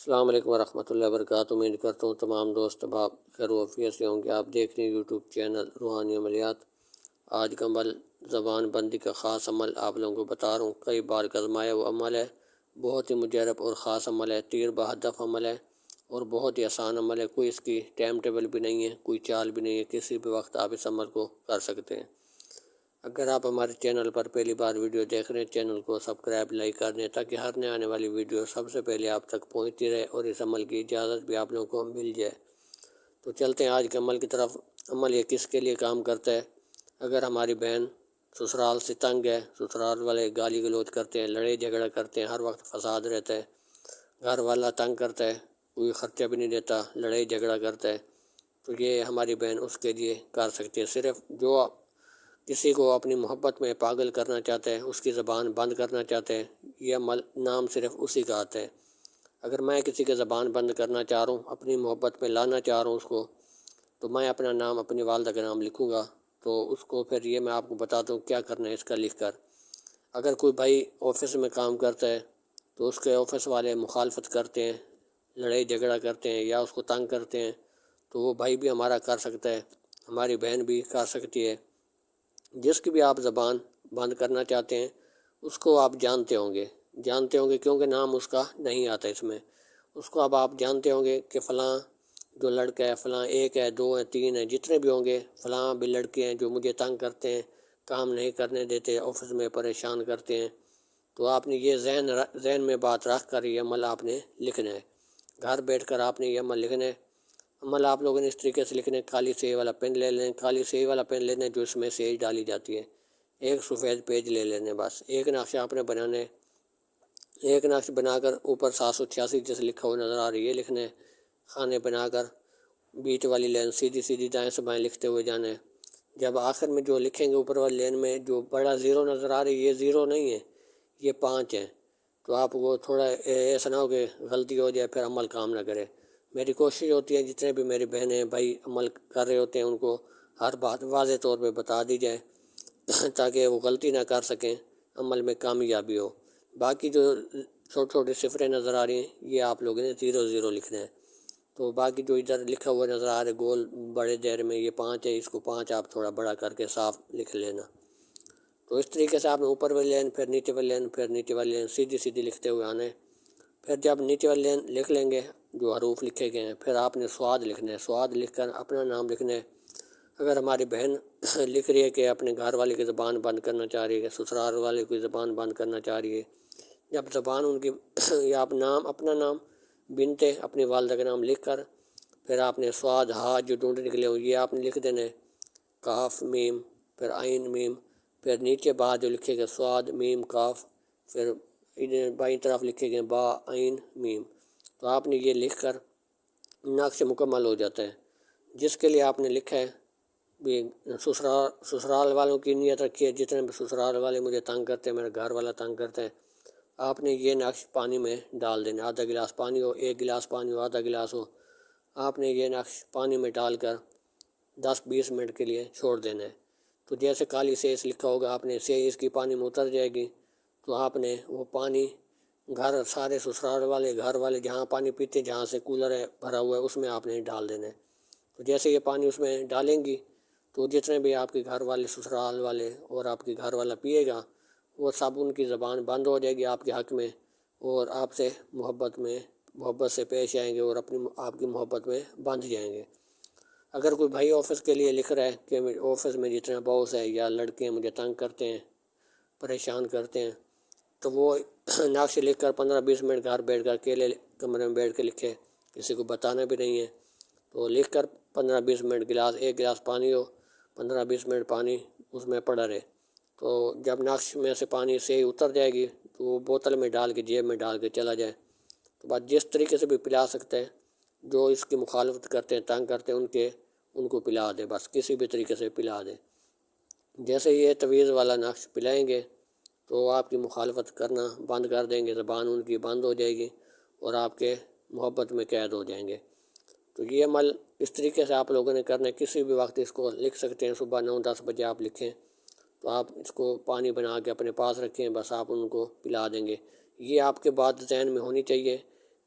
السلام علیکم ورحمۃ اللہ وبرکاتہ۔ امید کرتا ہوں تمام دوست احباب خیر و عافیت سے ہوں گے۔ آپ دیکھ رہے ہیں یوٹیوب چینل روحانی عملیات۔ آج کا عمل زبان بندی کا خاص عمل آپ لوگوں کو بتا رہا ہوں۔ کئی بار آزمایا وہ عمل ہے، بہت ہی مجرب اور خاص عمل ہے، تیر بہدف عمل ہے اور بہت ہی آسان عمل ہے۔ کوئی اس کی ٹائم ٹیبل بھی نہیں ہے، کوئی چال بھی نہیں ہے، کسی بھی وقت آپ اس عمل کو کر سکتے ہیں۔ اگر آپ ہمارے چینل پر پہلی بار ویڈیو دیکھ رہے ہیں، چینل کو سبسکرائب لائک کر دیں تاکہ ہر نئے آنے والی ویڈیو سب سے پہلے آپ تک پہنچتی رہے اور اس عمل کی اجازت بھی آپ لوگوں کو مل جائے۔ تو چلتے ہیں آج کے عمل کی طرف۔ عمل یہ کس کے لیے کام کرتا ہے؟ اگر ہماری بہن سسرال سے تنگ ہے، سسرال والے گالی گلوچ کرتے ہیں، لڑائی جھگڑا کرتے ہیں، ہر وقت فساد رہتا ہے، گھر والا تنگ کرتا ہے، کوئی خرچہ بھی نہیں دیتا، لڑائی جھگڑا کرتا ہے، تو یہ ہماری بہن اس کے لیے کر سکتی ہے۔ صرف جو کسی کو اپنی محبت میں پاگل کرنا چاہتے ہیں، اس کی زبان بند کرنا چاہتے ہیں، یہ عمل نام صرف اسی کا آتا ہے۔ اگر میں کسی کی زبان بند کرنا چاہ رہا ہوں، اپنی محبت میں لانا چاہ رہا ہوں اس کو، تو میں اپنا نام، اپنی والدہ کا نام لکھوں گا۔ تو اس کو پھر یہ میں آپ کو بتاتا ہوں کیا کرنا ہے اس کا لکھ کر۔ اگر کوئی بھائی آفس میں کام کرتا ہے تو اس کے آفس والے مخالفت کرتے ہیں، لڑائی جھگڑا کرتے ہیں یا اس کو تنگ کرتے ہیں، تو وہ بھائی بھی ہمارا کر سکتا ہے، ہماری بہن بھی کر سکتی ہے۔ جس کی بھی آپ زبان بند کرنا چاہتے ہیں اس کو آپ جانتے ہوں گے کیونکہ نام اس کا نہیں آتا اس میں۔ اس کو اب آپ جانتے ہوں گے کہ فلاں جو لڑکا ہے، فلاں ایک ہے، دو ہے، تین ہے، جتنے بھی ہوں گے، فلاں بھی لڑکے ہیں جو مجھے تنگ کرتے ہیں، کام نہیں کرنے دیتے، آفس میں پریشان کرتے ہیں۔ تو آپ نے یہ ذہن میں بات رکھ کر یہ عمل آپ نے لکھنا ہے۔ گھر بیٹھ کر آپ نے یہ عمل لکھنا ہے۔ عمل آپ لوگوں نے اس طریقے سے لکھنا ہے، کالی سیاہی والا پین لے لیں، کالی سیاہی والا پین لینا ہے جو اس میں سیاہی ڈالی جاتی ہے۔ ایک سفید پیج لے لینے، بس ایک نقشہ آپ نے بنانا ہے۔ ایک نقش بنا کر اوپر 786 جیسے لکھا ہوا نظر آ رہی ہے یہ لکھنا ہے۔ خانے بنا کر بیچ والی لائن سیدھی دائیں سے بائیں لکھتے ہوئے جانا ہے۔ جب آخر میں جو لکھیں گے اوپر والی لائن میں جو بڑا زیرو نظر آ رہی ہے، یہ زیرو نہیں ہے، یہ 5 ہے۔ تو آپ کو تھوڑا ایسا نہ ہو کہ غلطی ہو جائے پھر عمل کام نہ کرے۔ میری کوشش ہوتی ہے جتنے بھی میری بہنیں بھائی عمل کر رہے ہوتے ہیں ان کو ہر بات واضح طور پہ بتا دی جائے تاکہ وہ غلطی نہ کر سکیں، عمل میں کامیابی ہو۔ باقی جو چھوٹی چھوٹی صفریں نظر آ رہی ہیں یہ آپ لوگوں نے 0 لکھنا ہے۔ تو باقی جو ادھر لکھا ہوا نظر آ رہا ہے گول بڑے دائرے میں یہ 5 ہے، اس کو 5 آپ تھوڑا بڑا کر کے صاف لکھ لینا۔ تو اس طریقے سے آپ نے اوپر والی لائن، پھر نیچے والی لائن، پھر نیچے والی لائن سیدھی لکھتے ہوئے آنا ہے۔ پھر جب نیچے والی لائن لکھ لیں گے جو حروف لکھے گئے ہیں، پھر آپ نے سواد لکھنا ہے۔ سواد لکھ کر اپنا نام لکھنا ہے۔ اگر ہماری بہن لکھ رہی ہے کہ اپنے گھر والے کی زبان بند کرنا چاہ رہی ہے، سسرال والے کی زبان بند کرنا چاہ رہی ہے، جب زبان ان کی یا آپ نام، اپنا نام بنتے اپنی والدہ کا نام لکھ کر پھر آپ نے سواد ہا جو ڈھونڈ نکلے ہو یہ آپ نے لکھ دینا ہے، کاف میم، پھر عین میم، پھر نیچے بعد جو لکھے گئے سواد میم کاف، پھر بائیں طرف لکھے گئے با عین میم۔ تو آپ نے یہ لکھ کر نقش مکمل ہو جاتا ہے۔ جس کے لیے آپ نے لکھا ہے بھی سسرال والوں کی نیت رکھی ہے، جتنے بھی سسرال والے مجھے تنگ کرتے ہیں، میرا گھر والا تنگ کرتے ہیں، آپ نے یہ نقش پانی میں ڈال دینا۔ آدھا گلاس پانی ہو، 1 گلاس پانی ہو، آدھا گلاس ہو، آپ نے یہ نقش پانی میں ڈال کر 10-20 منٹ کے لیے چھوڑ دینا ہے۔ تو جیسے کالی سیاہی لکھا ہوگا آپ نے سیاہی اس کی پانی میں اتر جائے گی، تو آپ نے وہ پانی گھر سارے سسرال والے گھر والے جہاں پانی پیتے، جہاں سے کولر ہے بھرا ہوا ہے اس میں آپ نے ڈال دینا ہے۔ تو جیسے یہ پانی اس میں ڈالیں گی تو جتنے بھی آپ کے گھر والے سسرال والے اور آپ کے گھر والا پیے گا وہ سب ان کی زبان بند ہو جائے گی آپ کے حق میں، اور آپ سے محبت سے پیش آئیں گے اور آپ کی محبت میں بندھ جائیں گے۔ اگر کوئی بھائی آفس کے لیے لکھ رہا ہے کہ آفس میں جتنا باس ہے یا لڑکے مجھے تنگ کرتے ہیں، پریشان کرتے ہیں، تو وہ نقش لکھ کر 15-20 منٹ گھر بیٹھ کر اکیلے کمرے میں بیٹھ کے لکھے، کسی کو بتانا بھی نہیں ہے۔ تو لکھ کر 15-20 منٹ 1 گلاس پانی ہو، 15-20 منٹ پانی اس میں پڑا رہے۔ تو جب نقش میں سے پانی سے اتر جائے گی تو وہ بوتل میں ڈال کے جیب میں ڈال کے چلا جائے۔ تو بس جس طریقے سے بھی پلا سکتے ہیں، جو اس کی مخالفت کرتے ہیں، تنگ کرتے ہیں، ان کو پلا دے، بس کسی بھی طریقے سے پلا دے۔ جیسے یہ تویز والا نقش پلائیں گے تو آپ کی مخالفت کرنا بند کر دیں گے، زبان ان کی بند ہو جائے گی اور آپ کے محبت میں قید ہو جائیں گے۔ تو یہ عمل اس طریقے سے آپ لوگوں نے کرنا ہے، کسی بھی وقت اس کو لکھ سکتے ہیں، صبح 9-10 بجے آپ لکھیں تو آپ اس کو پانی بنا کے اپنے پاس رکھیں، بس آپ ان کو پلا دیں گے۔ یہ آپ کے بات ذہن میں ہونی چاہیے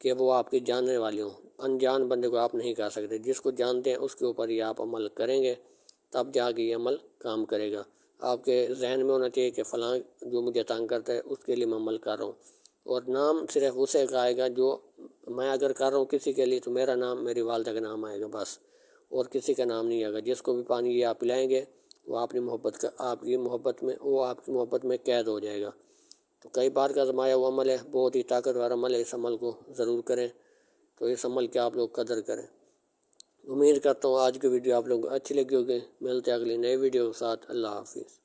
کہ وہ آپ کے جاننے والے ہوں۔ انجان بندے کو آپ نہیں کہہ سکتے، جس کو جانتے ہیں اس کے اوپر ہی آپ عمل کریں گے، تب جا کے یہ عمل کام کرے گا۔ آپ کے ذہن میں ہونا چاہیے کہ فلاں جو مجھے تنگ کرتا ہے اس کے لیے میں عمل کر رہا ہوں، اور نام صرف اسے کا آئے گا جو میں اگر کر رہا ہوں کسی کے لیے تو میرا نام، میری والدہ کا نام آئے گا بس، اور کسی کا نام نہیں آئے گا۔ جس کو بھی پانی یہ آپ پلائیں گے وہ آپ کی محبت میں قید ہو جائے گا۔ تو کئی بار کا آزمایا ہوا عمل ہے، بہت ہی طاقتور عمل ہے، اس عمل کو ضرور کریں۔ تو اس عمل کی آپ لوگ قدر کریں۔ امید کرتا ہوں آج کی ویڈیو آپ لوگوں کو اچھی لگی ہوگی۔ ملتے ہیں اگلی نئی ویڈیو کے ساتھ۔ اللہ حافظ۔